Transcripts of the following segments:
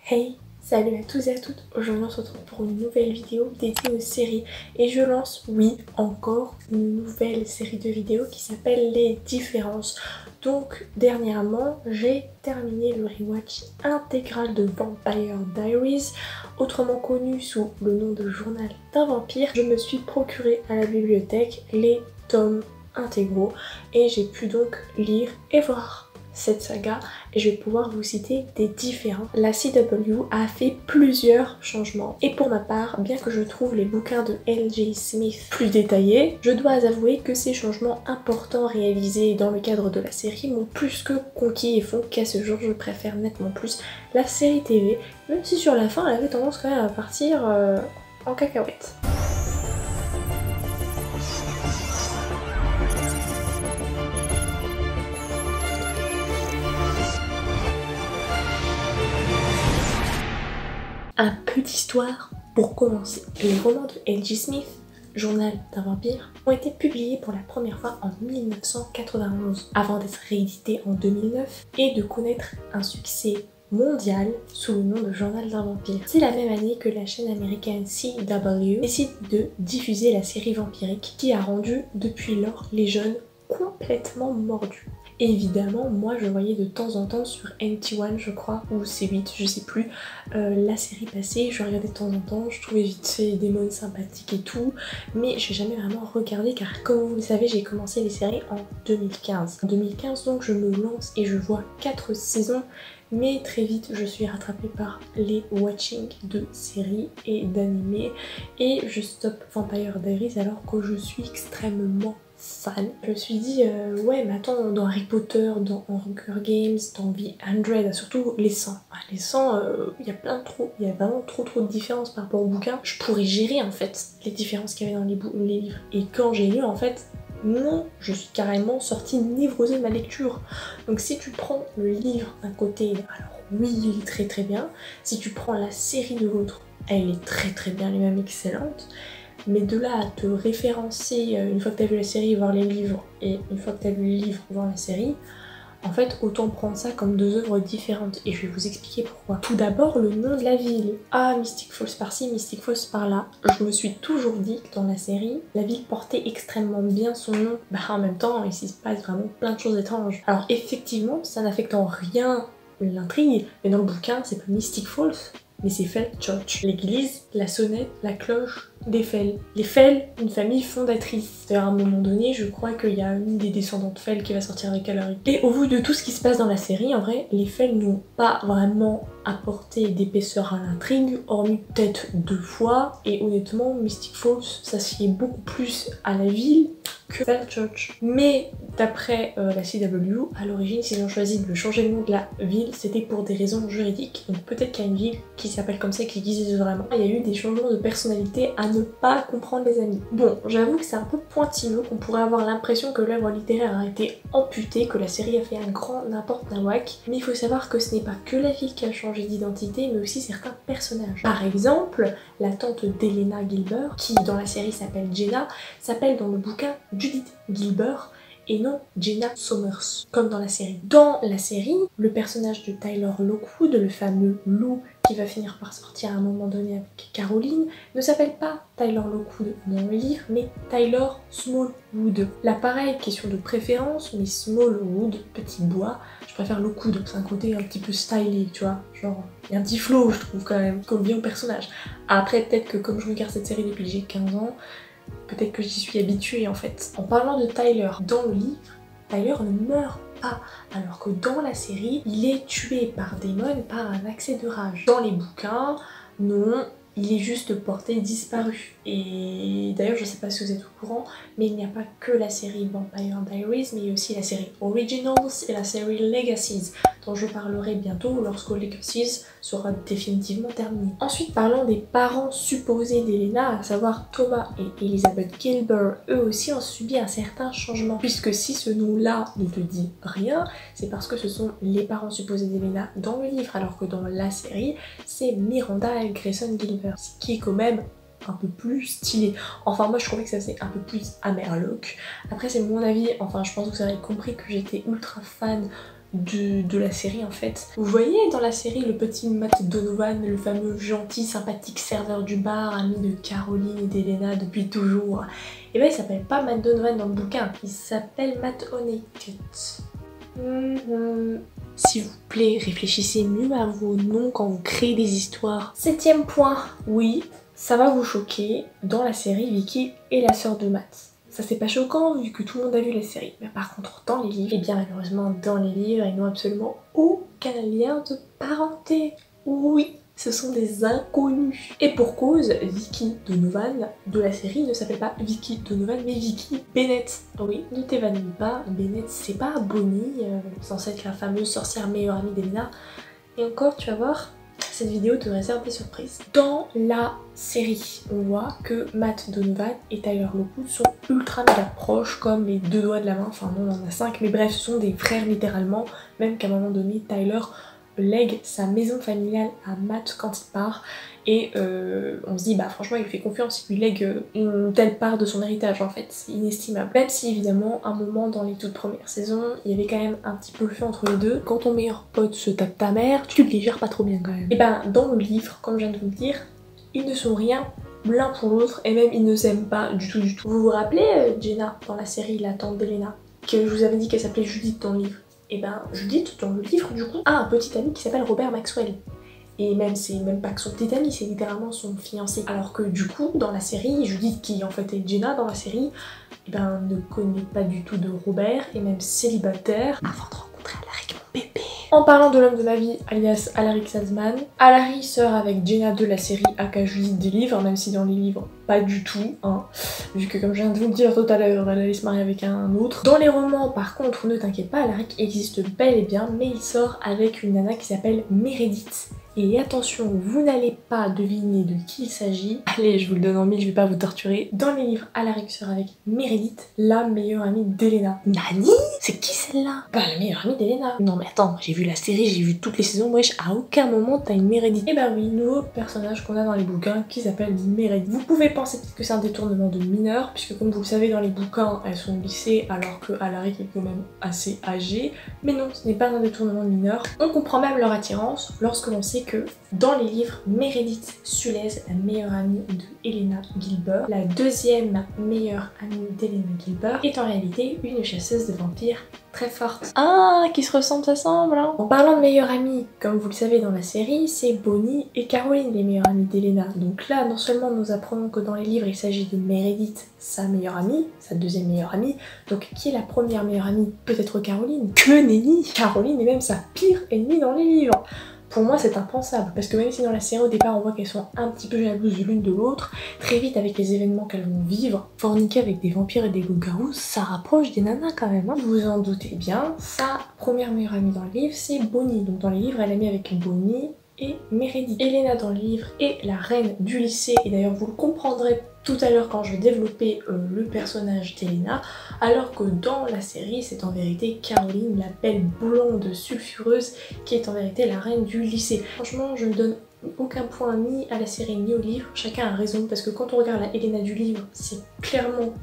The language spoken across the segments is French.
Hey, salut à tous et à toutes. Aujourd'hui on se retrouve pour une nouvelle vidéo dédiée aux séries et je lance, oui, encore une nouvelle série de vidéos qui s'appelle Les Différences. Donc dernièrement j'ai terminé le rewatch intégral de Vampire Diaries, autrement connu sous le nom de Journal d'un vampire. Je me suis procuré à la bibliothèque les tomes intégraux et j'ai pu donc lire et voir cette saga et je vais pouvoir vous citer des différents. La CW a fait plusieurs changements et pour ma part, bien que je trouve les bouquins de L.J. Smith plus détaillés, je dois avouer que ces changements importants réalisés dans le cadre de la série m'ont plus que conquis et font qu'à ce jour je préfère nettement plus la série TV, même si sur la fin elle avait tendance quand même à partir en cacahuète. Un peu d'histoire pour commencer. Les romans de L.J. Smith, Journal d'un vampire, ont été publiés pour la première fois en 1991, avant d'être réédités en 2009 et de connaître un succès mondial sous le nom de Journal d'un vampire. C'est la même année que la chaîne américaine CW décide de diffuser la série vampirique qui a rendu depuis lors les jeunes complètement mordus. Évidemment, moi je voyais de temps en temps sur NT1 je crois, ou C8, je sais plus, la série passée, je regardais de temps en temps, je trouvais vite fait des mônes sympathiques et tout, mais j'ai jamais vraiment regardé car comme vous le savez, j'ai commencé les séries en 2015. En 2015 donc je me lance et je vois 4 saisons, mais très vite je suis rattrapée par les watchings de séries et d'animés et je stoppe Vampire Diaries alors que je suis extrêmement fan. Je me suis dit ouais mais attends, dans Harry Potter, dans Hunger Games, dans The 100, surtout les 100. Les 100, il y a vraiment trop de différences par rapport au bouquin. Je pourrais gérer en fait les différences qu'il y avait dans les livres. Et quand j'ai lu en fait, non, je suis carrément sortie névrosée de ma lecture. Donc si tu prends le livre d'un côté, alors oui il est très bien. Si tu prends la série de l'autre, elle est très bien, elle est même excellente. Mais de là à te référencer une fois que t'as vu la série, voir les livres, et une fois que t'as vu les livres, voir la série, en fait autant prendre ça comme deux œuvres différentes. Et je vais vous expliquer pourquoi. Tout d'abord le nom de la ville. Ah, Mystic Falls par-ci, Mystic Falls par-là. Je me suis toujours dit que dans la série, la ville portait extrêmement bien son nom. Bah en même temps, il s'y passe vraiment plein de choses étranges. Alors effectivement, ça n'affecte en rien l'intrigue, mais dans le bouquin, c'est pas Mystic Falls, mais c'est Fell Church. L'église, la sonnette, la cloche, des Fell. Les Fell, une famille fondatrice. D'ailleurs à un moment donné, je crois qu'il y a une des descendantes Fell qui va sortir avec elle. Et au vu de tout ce qui se passe dans la série, en vrai, les Fell n'ont pas vraiment apporté d'épaisseur à l'intrigue, hormis peut-être 2 fois. Et honnêtement, Mystic Falls, ça se fiait beaucoup plus à la ville que Fell Church. Mais d'après la CW, à l'origine, s'ils ont choisi de changer le nom de la ville, c'était pour des raisons juridiques. Donc peut-être qu'il y a une ville qui s'appelle comme ça, qui existe vraiment. Il y a eu des changements de personnalité à ne pas comprendre les amis. Bon, j'avoue que c'est un peu pointilleux, qu'on pourrait avoir l'impression que l'œuvre littéraire a été amputée, que la série a fait un grand n'importe un whack. Mais il faut savoir que ce n'est pas que la ville qui a changé d'identité, mais aussi certains personnages. Par exemple, la tante d'Elena Gilbert, qui dans la série s'appelle Jenna, s'appelle dans le bouquin Judith Gilbert, et non Jenna Summers, comme dans la série. Dans la série, le personnage de Tyler Lockwood, le fameux loup qui va finir par sortir à un moment donné avec Caroline, ne s'appelle pas Tyler Lockwood dans le livre, mais Tyler Smallwood. Là pareil, question de préférence, mais Smallwood, petit bois, je préfère Lockwood, c'est un côté un petit peu stylé, tu vois, genre, il y a un petit flow je trouve quand même, comme bien au personnage. Après peut-être que comme je regarde cette série depuis que j'ai 15 ans, peut-être que j'y suis habituée en fait. En parlant de Tyler, dans le livre, Tyler ne meurt pas, alors que dans la série, il est tué par Damon par un accès de rage. Dans les bouquins, non, il est juste porté disparu. Et d'ailleurs, je sais pas si vous êtes au courant, mais il n'y a pas que la série Vampire Diaries, mais il y a aussi la série Originals et la série Legacies, dont je parlerai bientôt lorsque Legacies sera définitivement terminé. Ensuite, parlons des parents supposés d'Elena, à savoir Thomas et Elizabeth Gilbert. Eux aussi ont subi un certain changement, puisque si ce nom-là ne te dit rien, c'est parce que ce sont les parents supposés d'Elena dans le livre, alors que dans la série, c'est Miranda et Grayson Gilbert, ce qui est quand même un peu plus stylé. Enfin moi je trouvais que ça faisait un peu plus Amerloc. Après c'est mon avis, enfin je pense que vous avez compris que j'étais ultra fan de la série en fait. Vous voyez dans la série le petit Matt Donovan, le fameux gentil sympathique serveur du bar, ami de Caroline et d'Elena depuis toujours. Et ben il s'appelle pas Matt Donovan dans le bouquin, il s'appelle Matt Honeycutt. S'il vous plaît, réfléchissez mieux à vos noms quand vous créez des histoires. 7e point, oui, ça va vous choquer, dans la série Vicky est la sœur de Matt. Ça c'est pas choquant vu que tout le monde a vu la série. Mais par contre dans les livres, et bien malheureusement dans les livres, ils n'ont absolument aucun lien de parenté. Oui, ce sont des inconnus. Et pour cause, Vicky Donovan de la série ne s'appelle pas Vicky Donovan mais Vicky Bennett. Oui, ne t'évanouis pas, Bennett c'est pas Bonnie, censée être la fameuse sorcière meilleure amie d'Elena. Et encore tu vas voir, cette vidéo te réserve des surprises. Dans la série, on voit que Matt Donovan et Tyler Lockwood sont ultra méga proches, comme les deux doigts de la main. Enfin non, on en a 5, mais bref, ce sont des frères littéralement. Même qu'à un moment donné, Tyler lègue sa maison familiale à Matt quand il part. Et on se dit, bah franchement, il lui fait confiance, il lui lègue une telle part de son héritage en fait, c'est inestimable. Même si évidemment, un moment dans les toutes premières saisons, il y avait quand même un petit peu le feu entre les deux. Quand ton meilleur pote se tape ta mère, tu les gères pas trop bien quand même. Et ben dans le livre, comme je viens de vous le dire, ils ne sont rien l'un pour l'autre et même ils ne s'aiment pas du tout du tout. Vous vous rappelez Jenna dans la série, la tante d'Elena, que je vous avais dit qu'elle s'appelait Judith dans le livre? Et ben Judith dans le livre du coup a un petit ami qui s'appelle Robert Maxwell. Et même c'est même pas que son petit ami, c'est littéralement son fiancé. Alors que du coup dans la série, Judith qui en fait est Jenna dans la série, et ben ne connaît pas du tout de Robert, et même célibataire avant de rencontrer Alaric mon bébé. En parlant de l'homme de ma vie, alias Alaric Salzman, Alaric sort avec Jenna de la série aka Judith des livres, même si dans les livres pas du tout, hein, vu que comme je viens de vous le dire tout à l'heure, elle allait se marier avec un autre. Dans les romans par contre, ne t'inquiète pas, Alaric existe bel et bien, mais il sort avec une nana qui s'appelle Meredith. Et attention, vous n'allez pas deviner de qui il s'agit. Allez, je vous le donne en mille, je vais pas vous torturer. Dans les livres, Alaric sort avec Meredith, la meilleure amie d'Elena. Nani? C'est qui celle-là? Bah la meilleure amie d'Elena. Non mais attends, j'ai vu la série, j'ai vu toutes les saisons, wesh, à aucun moment t'as une Meredith. Et bah oui, nouveau personnage qu'on a dans les bouquins qui s'appelle Meredith. Vous pouvez penser peut-être que c'est un détournement de mineur, puisque comme vous le savez dans les bouquins, elles sont au lycée alors que Alaric est quand même assez âgé. Mais non, ce n'est pas un détournement de mineur. On comprend même leur attirance lorsque l'on sait que dans les livres, Meredith Sulez, la meilleure amie de Elena Gilbert, la deuxième meilleure amie d'Elena Gilbert, est en réalité une chasseuse de vampires très forte. Ah, qui se ressemblent, hein. En parlant de meilleure amie, comme vous le savez dans la série, c'est Bonnie et Caroline les meilleures amies d'Elena. Donc là, non seulement nous apprenons que dans les livres, il s'agit de Meredith, sa meilleure amie, sa deuxième meilleure amie. Donc qui est la première meilleure amie? Peut-être Caroline? Que nenni! Caroline est même sa pire ennemie dans les livres. Pour moi c'est impensable, parce que même si dans la série au départ on voit qu'elles sont un petit peu jalouses l'une de l'autre, très vite avec les événements qu'elles vont vivre, forniquer avec des vampires et des loups-garous, ça rapproche des nanas quand même, hein. Vous vous en doutez bien, sa première meilleure amie dans le livre c'est Bonnie, donc dans les livres elle est amie avec Bonnie et Meredith. Elena dans le livre est la reine du lycée, et d'ailleurs vous le comprendrez tout à l'heure quand je vais développer le personnage d'Elena, alors que dans la série c'est en vérité Caroline, la belle blonde sulfureuse, qui est en vérité la reine du lycée. Franchement je ne donne aucun point ni à la série ni au livre, chacun a raison, parce que quand on regarde la Elena du livre c'est clairement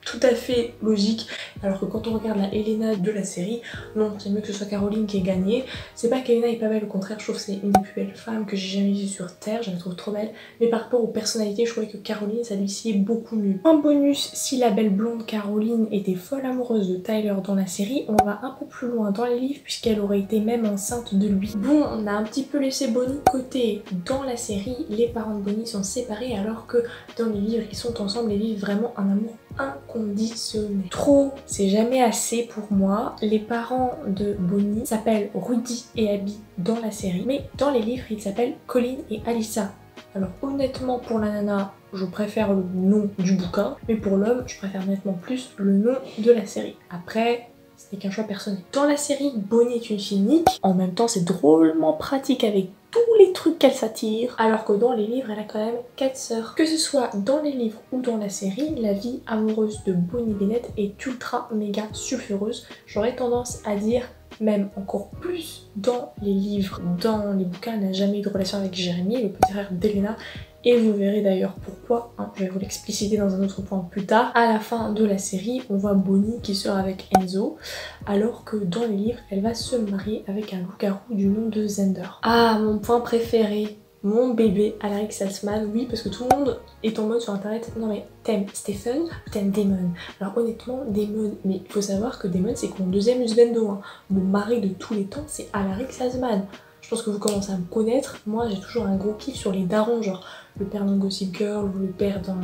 tout à fait logique, alors que quand on regarde la Elena de la série, non, c'est mieux que ce soit Caroline qui ait gagné. C'est pas qu'Elena est pas belle, au contraire, je trouve que c'est une des plus belles femmes que j'ai jamais vues sur Terre, je la trouve trop belle, mais par rapport aux personnalités, je trouvais que Caroline, ça lui sied beaucoup mieux. En bonus, si la belle blonde Caroline était folle amoureuse de Tyler dans la série, on va un peu plus loin dans les livres, puisqu'elle aurait été même enceinte de lui. Bon, on a un petit peu laissé Bonnie de côté. Dans la série, les parents de Bonnie sont séparés, alors que dans les livres, ils sont ensemble et vivent vraiment un amour inconditionnel. Trop, c'est jamais assez pour moi. Les parents de Bonnie s'appellent Rudy et Abby dans la série, mais dans les livres ils s'appellent Colin et Alyssa. Alors honnêtement pour la nana, je préfère le nom du bouquin, mais pour l'homme, je préfère nettement plus le nom de la série. Après, ce n'est qu'un choix personnel. Dans la série, Bonnie est une fille unique, en même temps c'est drôlement pratique avec tous les trucs qu'elle s'attire, alors que dans les livres elle a quand même 4 sœurs. Que ce soit dans les livres ou dans la série, la vie amoureuse de Bonnie Bennett est ultra méga sulfureuse. J'aurais tendance à dire même encore plus dans les livres. Dans les bouquins, elle n'a jamais eu de relation avec Jérémy, le petit frère d'Elena, Et vous verrez d'ailleurs pourquoi, hein, je vais vous l'expliciter dans un autre point plus tard. À la fin de la série, on voit Bonnie qui sort avec Enzo, alors que dans les livres, elle va se marier avec un loup-garou du nom de Zender. Ah, mon point préféré, mon bébé Alaric Saltzman, oui, parce que tout le monde est en mode sur internet, non mais t'aimes Stephen ou t'aimes Damon? Alors honnêtement, Damon, mais il faut savoir que Damon c'est mon deuxième husbando, hein. Mon mari de tous les temps, c'est Alaric Saltzman. Je pense que vous commencez à me connaître, moi j'ai toujours un gros kiff sur les darons, genre le père dans Gossip Girl ou le père dans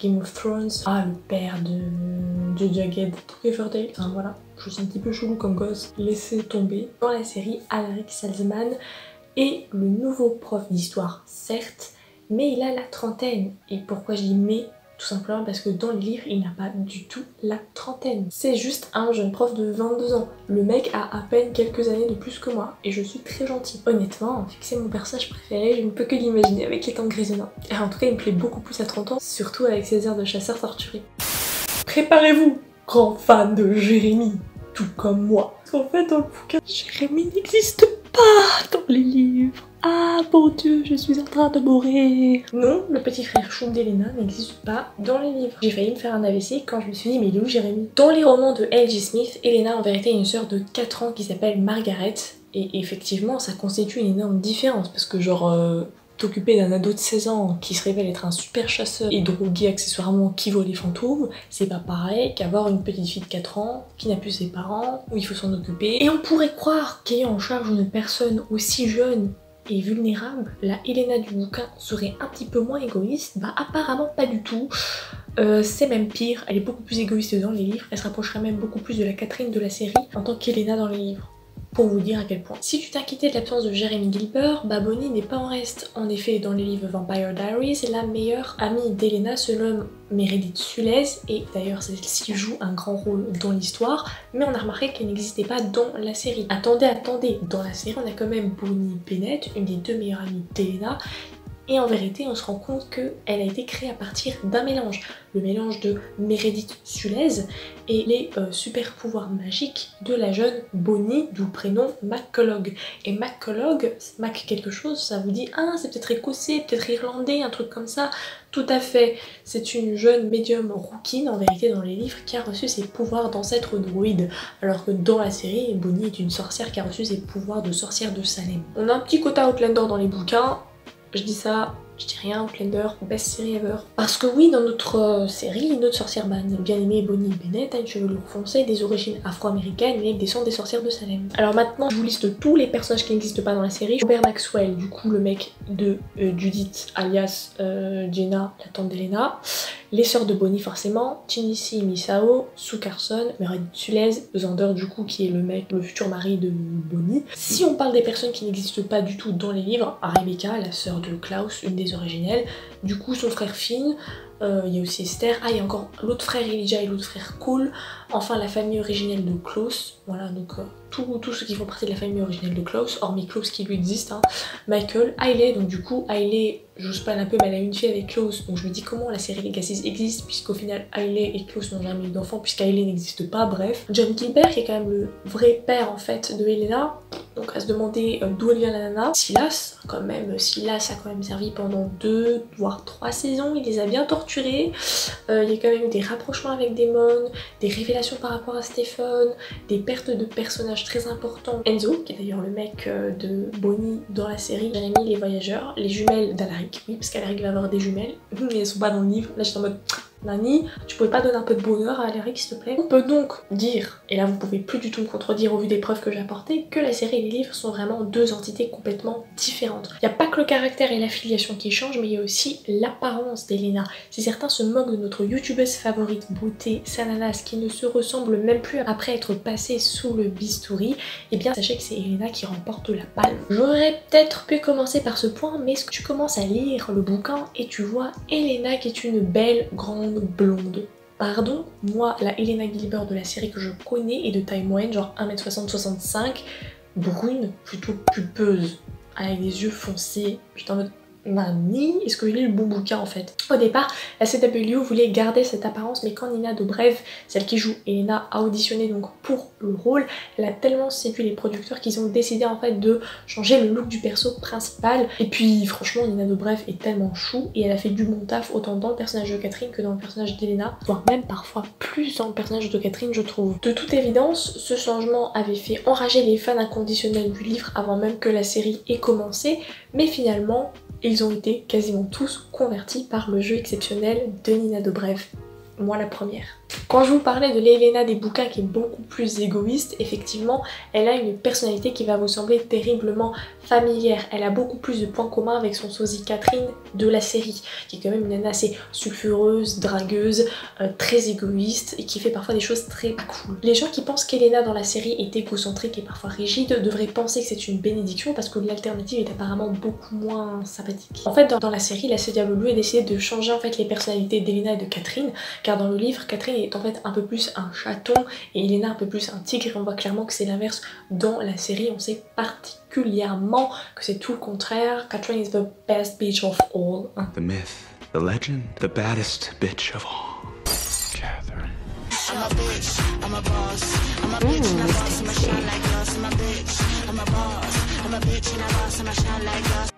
Game of Thrones, ah le père de Jagged Riverdale, enfin voilà, je suis un petit peu chelou comme gosse, laissez tomber. Dans la série, Alaric Saltzman est le nouveau prof d'histoire, certes, mais il a la trentaine. Et pourquoi je dis mais? Tout simplement parce que dans le livre, il n'a pas du tout la trentaine. C'est juste un jeune prof de 22 ans. Le mec a à peine quelques années de plus que moi et je suis très gentille. Honnêtement, fixer mon personnage préféré, je ne peux que l'imaginer avec les temps grisonnants. Et en tout cas, il me plaît beaucoup plus à 30 ans, surtout avec ses airs de chasseur torturé. Préparez-vous, grand fan de Jérémy, tout comme moi. Parce qu'en fait, dans le bouquin, Jérémy n'existe pas dans les livres. Ah mon dieu, je suis en train de mourir. Non, le petit frère chou d'Elena n'existe pas dans les livres. J'ai failli me faire un AVC quand je me suis dit mais il est où Jérémy? Dans les romans de L.J. Smith, Elena en vérité a une sœur de 4 ans qui s'appelle Margaret. Et effectivement, ça constitue une énorme différence parce que genre... t'occuper d'un ado de 16 ans qui se révèle être un super chasseur et drogué accessoirement qui vole les fantômes, c'est pas pareil qu'avoir une petite fille de 4 ans qui n'a plus ses parents, où il faut s'en occuper. Et on pourrait croire qu'ayant en charge une personne aussi jeune et vulnérable, la Elena du bouquin serait un petit peu moins égoïste. Bah apparemment pas du tout. C'est même pire, elle est beaucoup plus égoïste dans les livres, elle se rapprocherait même beaucoup plus de la Catherine de la série en tant qu'Elena dans les livres. Pour vous dire à quel point. Si tu t'inquiétais de l'absence de Jeremy Gilbert, bah Bonnie n'est pas en reste. En effet, dans les livres Vampire Diaries, la meilleure amie d'Elena se nomme Meredith Sulez, et d'ailleurs celle-ci joue un grand rôle dans l'histoire, mais on a remarqué qu'elle n'existait pas dans la série. Attendez, dans la série on a quand même Bonnie Bennett, une des deux meilleures amies d'Elena, et en vérité, on se rend compte qu'elle a été créée à partir d'un mélange. Le mélange de Meredith Sulez et les super pouvoirs magiques de la jeune Bonnie, d'où le prénom McCulloch. Et McCulloch, Mac quelque chose, ça vous dit « Ah, c'est peut-être écossais, peut-être irlandais, un truc comme ça ». Tout à fait, c'est une jeune médium rouquine, en vérité dans les livres, qui a reçu ses pouvoirs d'ancêtre druide, alors que dans la série, Bonnie est une sorcière qui a reçu ses pouvoirs de sorcière de Salem. On a un petit quota Outlander dans les bouquins. Je dis ça, je dis rien, Outlander, best série ever. Parce que oui, dans notre série, notre sorcière bien aimée Bonnie Bennett a une chevelure foncée, des origines afro-américaines et descend des sorcières de Salem. Alors maintenant, je vous liste tous les personnages qui n'existent pas dans la série. Robert Maxwell, du coup le mek de Judith, alias Jenna, la tante d'Elena. Les sœurs de Bonnie forcément, Tennessee Misao, Sue Carson, Meredith Sulez, Xander du coup qui est le mec, le futur mari de Bonnie. Si on parle des personnes qui n'existent pas du tout dans les livres, Rebecca, la sœur de Klaus, une des originelles, du coup son frère Finn, il y a aussi Esther, il y a encore l'autre frère Elijah et l'autre frère Cole, enfin la famille originelle de Klaus, voilà donc tous ceux qui font partie de la famille originelle de Klaus, hormis Klaus qui lui existe, hein. Michael, Hailey, donc du coup Hailey, je spoil un peu mais elle a une fille avec Klaus, donc je me dis comment la série Legacies existe puisqu'au final Hailey et Klaus n'ont jamais eu d'enfant puisqu'Hailey n'existe pas, bref. John Gilbert qui est quand même le vrai père en fait de Helena, donc à se demander d'où elle vient la nana. Silas a quand même servi pendant 2 voire 3 saisons, il les a bien torturés, il y a quand même eu des rapprochements avec Damon, des révélations par rapport à Stephen, des pertes de personnages très importants. Enzo, qui est d'ailleurs le mec de Bonnie dans la série, Jérémy, les voyageurs, les jumelles d'Alaric, oui parce qu'Alaric va avoir des jumelles, mais elles sont pas dans le livre, là j'étais en mode... Nani, tu pouvais pas donner un peu de bonheur à Alaric s'il te plaît? On peut donc dire, et là vous pouvez plus du tout me contredire au vu des preuves que j'ai apportées, que la série et les livres sont vraiment deux entités complètement différentes. Il n'y a pas que le caractère et l'affiliation qui changent, mais il y a aussi l'apparence d'Elena. Si certains se moquent de notre youtubeuse favorite beauté Sananas qui ne se ressemble même plus après être passée sous le bistouri, eh bien sachez que c'est Elena qui remporte la palme. J'aurais peut-être pu commencer par ce point, mais est-ce que tu commences à lire le bouquin et tu vois Elena qui est une belle grande blonde. Pardon, moi la Elena Gilbert de la série que je connais est de taille moyenne, genre 1m60-65, brune, plutôt pulpeuse, avec des yeux foncés. J'étais en mode Nani, est-ce que j'ai lu le bon bouquin en fait? Au départ, la CW voulait garder cette apparence, mais quand Nina Dobrev, celle qui joue Elena, a auditionné donc pour le rôle, elle a tellement séduit les producteurs qu'ils ont décidé en fait de changer le look du perso principal. Et puis franchement, Nina Dobrev est tellement chou et elle a fait du bon taf autant dans le personnage de Catherine que dans le personnage d'Elena, voire même parfois plus dans le personnage de Catherine, je trouve. De toute évidence, ce changement avait fait enrager les fans inconditionnels du livre avant même que la série ait commencé, mais finalement, ils ont été quasiment tous convertis par le jeu exceptionnel de Nina Dobrev. Moi la première. Quand je vous parlais de l'Elena des bouquins qui est beaucoup plus égoïste, effectivement, elle a une personnalité qui va vous sembler terriblement familière. Elle a beaucoup plus de points communs avec son sosie Catherine de la série, qui est quand même une nana assez sulfureuse, dragueuse, très égoïste et qui fait parfois des choses très pas cool. Les gens qui pensent qu'Elena dans la série est égocentrique et parfois rigide devraient penser que c'est une bénédiction parce que l'alternative est apparemment beaucoup moins sympathique. En fait, dans la série, la CW a décidé de changer en fait les personnalités d'Elena et de Catherine, car dans le livre, Catherine est en fait un peu plus un chaton et Elena un peu plus un tigre, et on voit clairement que c'est l'inverse dans la série. On sait particulièrement que c'est tout le contraire. Catherine is the best bitch of all. The myth, the legend, the baddest bitch of all. Catherine. I'm a bitch, I'm a boss, I'm a bitch and a boss, I'm a shine like glass, I'm a bitch, I'm a boss, I'm a bitch and a boss, I'm a shine like glass.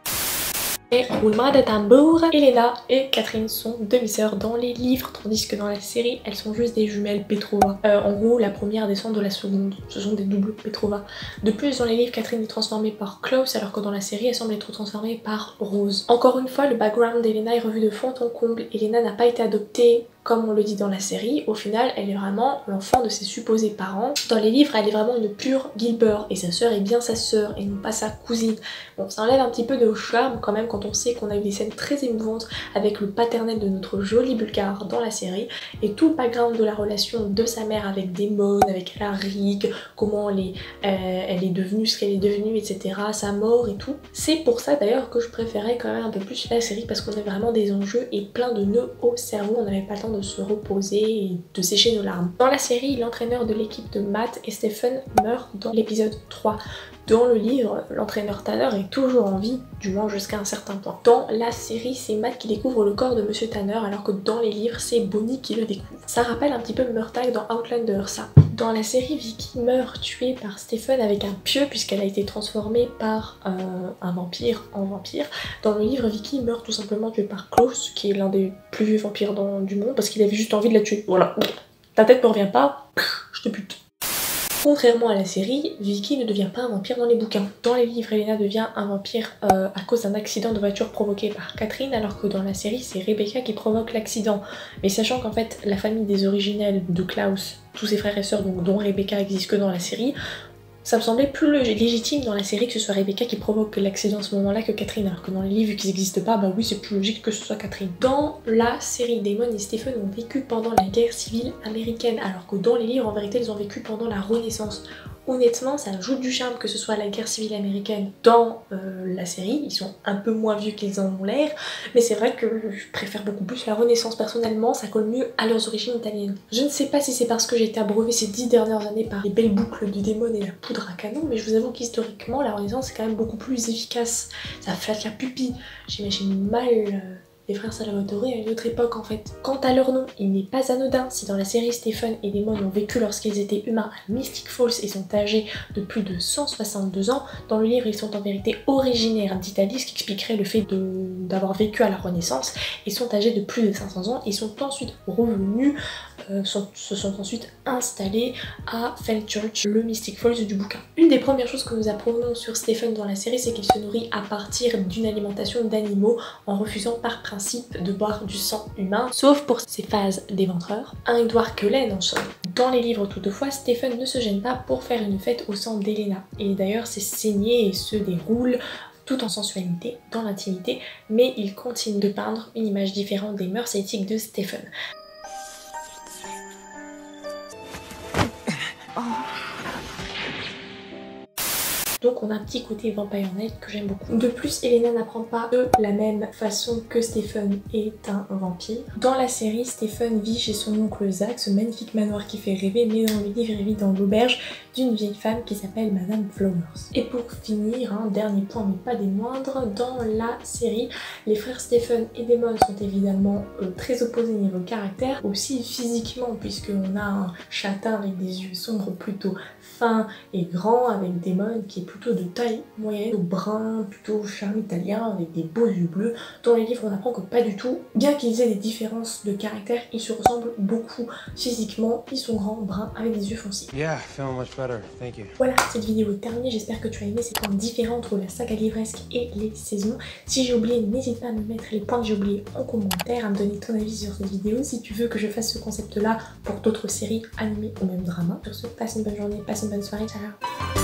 Et roulement de tambour, Elena et Catherine sont demi-sœurs dans les livres, tandis que dans la série, elles sont juste des jumelles Petrova. En gros, la première descend de la seconde. Ce sont des doubles Petrova. De plus, dans les livres, Catherine est transformée par Klaus, alors que dans la série, elle semble être transformée par Rose. Encore une fois, le background d'Elena est revu de fond en comble. Elena n'a pas été adoptée comme on le dit dans la série. Au final, elle est vraiment l'enfant de ses supposés parents. Dans les livres, elle est vraiment une pure Gilbert, et sa sœur est bien sa sœur et non pas sa cousine. Bon, ça enlève un petit peu de charme quand même quand on sait qu'on a eu des scènes très émouvantes avec le paternel de notre jolie Bulgare dans la série, et tout le background de la relation de sa mère avec Damon, avec Alaric, comment elle est devenue ce qu'elle est devenue, etc., sa mort et tout. C'est pour ça d'ailleurs que je préférais quand même un peu plus la série, parce qu'on a vraiment des enjeux et plein de nœuds au cerveau, on n'avait pas le temps de se reposer et de sécher nos larmes. Dans la série, l'entraîneur de l'équipe de Matt et Stephen meurt dans l'épisode 3. Dans le livre, l'entraîneur Tanner est toujours en vie, du moins jusqu'à un certain point. Dans la série, c'est Matt qui découvre le corps de Monsieur Tanner, alors que dans les livres, c'est Bonnie qui le découvre. Ça rappelle un petit peu Murtagh dans Outlander, ça. Dans la série, Vicky meurt tuée par Stephen avec un pieu, puisqu'elle a été transformée par un vampire en vampire. Dans le livre, Vicky meurt tout simplement tuée par Klaus, qui est l'un des plus vieux vampires du monde, parce qu'il avait juste envie de la tuer. Voilà. Ta tête me revient pas, je te bute. Contrairement à la série, Vicky ne devient pas un vampire dans les bouquins. Dans les livres, Elena devient un vampire à cause d'un accident de voiture provoqué par Catherine, alors que dans la série, c'est Rebecca qui provoque l'accident. Mais sachant qu'en fait, la famille des originels de Klaus, tous ses frères et sœurs, donc, dont Rebecca, existe que dans la série, ça me semblait plus légitime dans la série que ce soit Rebecca qui provoque l'accident à ce moment-là que Catherine, alors que dans les livres, vu qu'ils n'existent pas, bah oui, c'est plus logique que ce soit Catherine. Dans la série, Damon et Stephen ont vécu pendant la guerre civile américaine, alors que dans les livres, en vérité, ils ont vécu pendant la Renaissance. Honnêtement, ça ajoute du charme que ce soit la guerre civile américaine dans la série. Ils sont un peu moins vieux qu'ils en ont l'air, mais c'est vrai que je préfère beaucoup plus la Renaissance personnellement, ça colle mieux à leurs origines italiennes. Je ne sais pas si c'est parce que j'ai été abreuvée ces 10 dernières années par les belles boucles de Damon et la poudre à canon, mais je vous avoue qu'historiquement, la Renaissance est quand même beaucoup plus efficace. Ça flatte la pupille. J'imagine mal les frères Salvatore à une autre époque en fait. Quant à leur nom, il n'est pas anodin. Si dans la série Stephen et Damon ont vécu lorsqu'ils étaient humains à Mystic Falls et sont âgés de plus de 162 ans, dans le livre ils sont en vérité originaires d'Italie, ce qui expliquerait le fait d'avoir vécu à la Renaissance, et sont âgés de plus de 500 ans et sont ensuite revenus, se sont ensuite installés à Fellchurch, le Mystic Falls du bouquin. Une des premières choses que nous apprenons sur Stephen dans la série, c'est qu'il se nourrit à partir d'une alimentation d'animaux en refusant par principe de boire du sang humain, sauf pour ses phases d'éventreur. Un Edward Cullen en somme. Dans les livres toutefois, Stephen ne se gêne pas pour faire une fête au sang d'Elena. Et d'ailleurs, ses saignées se déroulent tout en sensualité, dans l'intimité, mais il continue de peindre une image différente des mœurs et éthiques de Stephen. Donc on a un petit côté Vampire Knight que j'aime beaucoup. De plus, Elena n'apprend pas de la même façon que Stephen est un vampire. Dans la série, Stephen vit chez son oncle Zach, ce magnifique manoir qui fait rêver, mais dans le livre, il vit dans l'auberge d'une vieille femme qui s'appelle Madame Flowers. Et pour finir, un dernier point mais pas des moindres, dans la série, les frères Stephen et Damon sont évidemment très opposés niveau caractère, aussi physiquement, puisqu'on a un châtain avec des yeux sombres plutôt fins et grands, avec Damon qui est plutôt de taille moyenne, plutôt brun, plutôt charme italien, avec des beaux yeux bleus. Dans les livres, on apprend que pas du tout. Bien qu'ils aient des différences de caractère, ils se ressemblent beaucoup physiquement. Ils sont grands, bruns, avec des yeux foncés. Yeah, feeling much better. Thank you. Voilà, cette vidéo est terminée. J'espère que tu as aimé ces points différents entre la saga livresque et les saisons. Si j'ai oublié, n'hésite pas à me mettre les points que j'ai oubliés en commentaire, à me donner ton avis sur cette vidéo. Si tu veux que je fasse ce concept-là pour d'autres séries, animées ou même dramas. Sur ce, passe une bonne journée, passe une bonne soirée. Ciao.